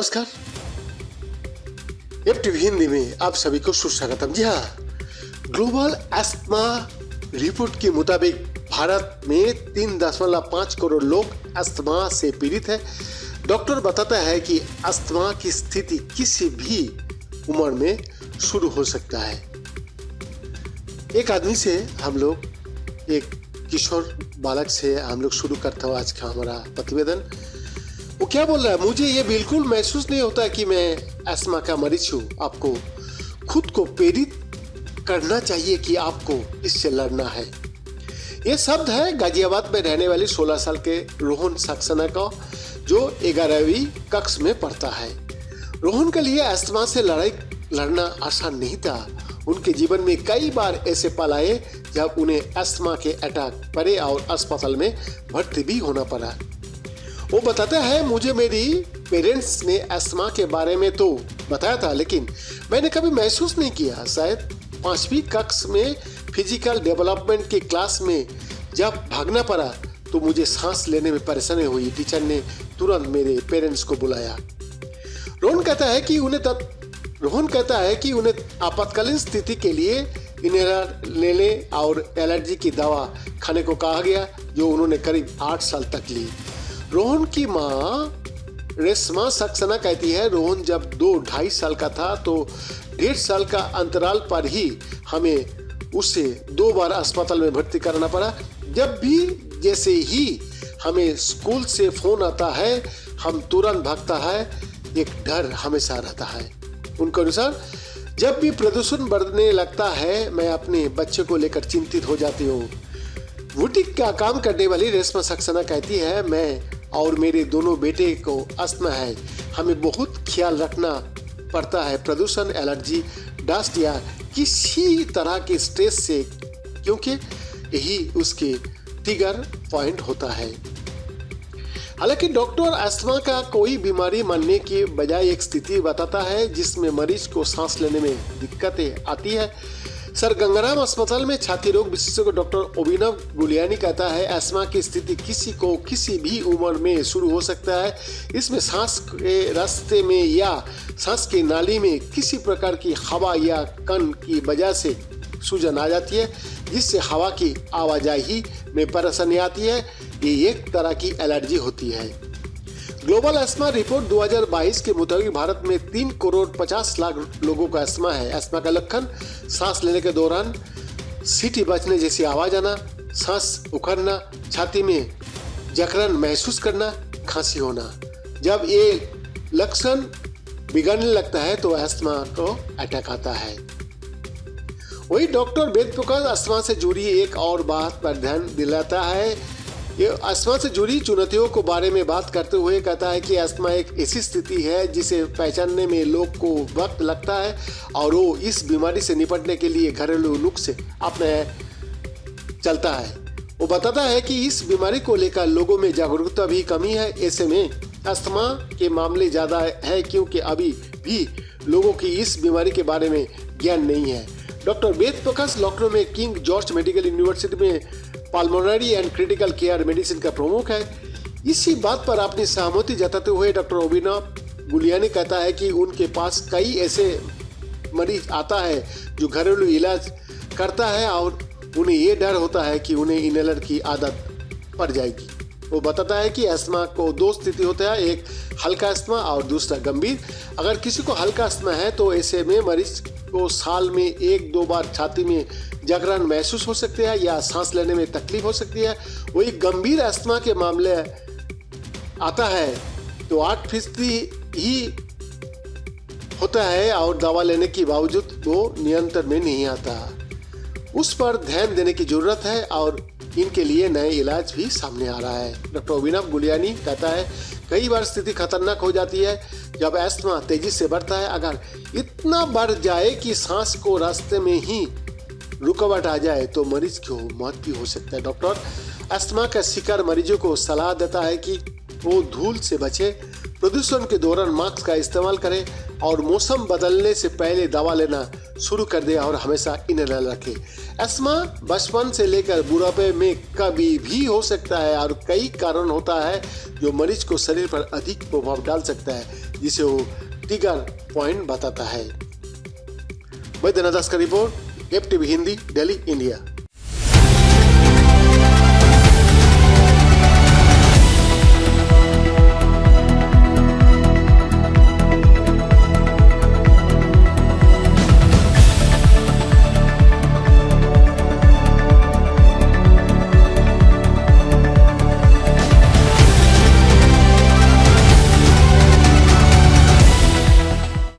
नमस्कार। टीवी हिंदी में आप सभी को सुस्वागतम। जी हाँ, ग्लोबल अस्थमा रिपोर्ट के मुताबिक भारत में 3.5 करोड़ लोग अस्थमा से पीड़ित है। डॉक्टर बताता है कि अस्थमा की स्थिति किसी भी उम्र में शुरू हो सकता है। एक आदमी से हम लोग, एक किशोर बालक से हम लोग शुरू करते हैं आज का हमारा प्रतिवेदन। वो क्या बोल रहा है? मुझे ये बिल्कुल महसूस नहीं होता कि मैं अस्थमा का मरीज हूँ। आपको खुद को प्रेरित करना चाहिए कि आपको इससे लड़ना है। ये शब्द है गाजियाबाद में रहने वाली 16 साल के रोहन सक्सेना का, जो 11वीं कक्षा में पढ़ता है। रोहन के लिए अस्थमा से लड़ना आसान नहीं था। उनके जीवन में कई बार ऐसे पल आए जब उन्हें अस्थमा के अटैक पड़े और अस्पताल में भर्ती भी होना पड़ा। वो बताता है, मुझे मेरी पेरेंट्स ने अस्थमा के बारे में तो बताया था, लेकिन मैंने कभी महसूस नहीं किया। शायद 5वीं कक्षा में फिजिकल डेवलपमेंट की क्लास में जब भागना पड़ा तो मुझे सांस लेने में परेशानी हुई। टीचर ने तुरंत मेरे पेरेंट्स को बुलाया। रोहन कहता है कि उन्हें आपातकालीन स्थिति के लिए इनहेलर लेने और एलर्जी की दवा खाने को कहा गया, जो उन्होंने करीब 8 साल तक ली। रोहन की माँ रेशमा सक्सेना कहती है, रोहन जब 2-2.5 साल का था तो 1.5 साल का अंतराल पर ही हमें उसे 2 बार अस्पताल में भर्ती करना पड़ा। जब भी जैसे ही हमें स्कूल से फोन आता है हम तुरंत भागता है। एक डर हमेशा रहता है। उनके अनुसार जब भी प्रदूषण बढ़ने लगता है मैं अपने बच्चे को लेकर चिंतित हो जाती हूँ। बुटीक का काम करने वाली रेशमा सक्सेना कहती है, मैं और मेरे दोनों बेटे को अस्थमा है। हमें बहुत ख्याल रखना पड़ता है प्रदूषण, एलर्जी, डस्ट या किसी तरह के स्ट्रेस से, क्योंकि यही उसके ट्रिगर पॉइंट होता है। हालांकि डॉक्टर अस्थमा का कोई बीमारी मानने के बजाय एक स्थिति बताता है जिसमें मरीज को सांस लेने में दिक्कतें आती है। सर गंगाराम अस्पताल में छाती रोग विशेषज्ञ डॉक्टर अभिनव गुलियानी कहता है, अस्थमा की स्थिति किसी को किसी भी उम्र में शुरू हो सकता है। इसमें सांस के रास्ते में या सांस की नाली में किसी प्रकार की हवा या कण की वजह से सूजन आ जाती है, जिससे हवा की आवाजाही में परेशानी आती है। ये एक तरह की एलर्जी होती है। ग्लोबल अस्थमा रिपोर्ट 2022 के मुताबिक भारत में 3 करोड़ 50 लाख लोगों का अस्थमा है। अस्थमा का लक्षण सांस लेने के दौरान सीटी बजने जैसी आवाज आना, सांस उखड़ना, छाती में जकड़न महसूस करना, खांसी होना। जब ये लक्षण बिगड़ने लगता है तो अस्थमा को अटैक आता है। वही डॉक्टर वेद प्रकाश अस्थमा से जुड़ी एक और बात पर ध्यान दिलाता है। ये अस्थमा से जुड़ी चुनौतियों के बारे में बात करते हुए कहता है कि अस्थमा एक ऐसी स्थिति है जिसे पहचानने में लोग को वक्त लगता है और वो इस बीमारी से निपटने के लिए घरेलू नुस्खे अपने चलता है। वो बताता है कि इस बीमारी को लेकर लोगों में जागरूकता भी कमी है। ऐसे में अस्थमा के मामले ज़्यादा है क्योंकि अभी भी लोगों की इस बीमारी के बारे में ज्ञान नहीं है। डॉक्टर वेद प्रकाश लखनऊ में किंग जॉर्ज मेडिकल यूनिवर्सिटी में pulmonary and critical care medicine का प्रमुख है। इसी बात पर अपनी सहमति जताते हुए डॉक्टर अभिनव गुलियानी कहता है कि उनके पास कई ऐसे मरीज आता है जो घरेलू इलाज करता है और उन्हें ये डर होता है कि उन्हें इनहेलर की आदत पड़ जाएगी। वो बताता है कि अस्थमा को 2 स्थिति होता है, एक हल्का अस्थमा और दूसरा गंभीर। अगर किसी को हल्का अस्थमा है तो ऐसे में मरीज को साल में 1-2 बार छाती में जकड़न महसूस हो सकती है या सांस लेने में तकलीफ हो सकती है। वही गंभीर अस्थमा के मामले आता है तो 8% ही होता है और दवा लेने के बावजूद वो नियंत्रण में नहीं आता। उस पर ध्यान देने की जरूरत है और इनके लिए नए इलाज भी सामने आ रहा है। डॉक्टर अभिनव गुलियानी कहता है, कई बार स्थिति खतरनाक हो जाती है जब अस्थमा तेजी से बढ़ता है। अगर इतना बढ़ जाए कि सांस को रास्ते में ही रुकावट आ जाए तो मरीज को मौत भी हो सकता है। डॉक्टर अस्थमा का शिकार मरीजों को सलाह देता है कि वो धूल से बचे, प्रदूषण के दौरान मास्क का इस्तेमाल करें और मौसम बदलने से पहले दवा लेना शुरू कर दे और हमेशा इनहेलर रखें। अस्थमा बचपन से लेकर बुढ़ापे में कभी भी हो सकता है और कई कारण होता है जो मरीज को शरीर पर अधिक प्रभाव डाल सकता है, जिसे वो ट्रिगर पॉइंट बताता है। वैद्यनाथ दास का report, FTV Hindi, Delhi, India.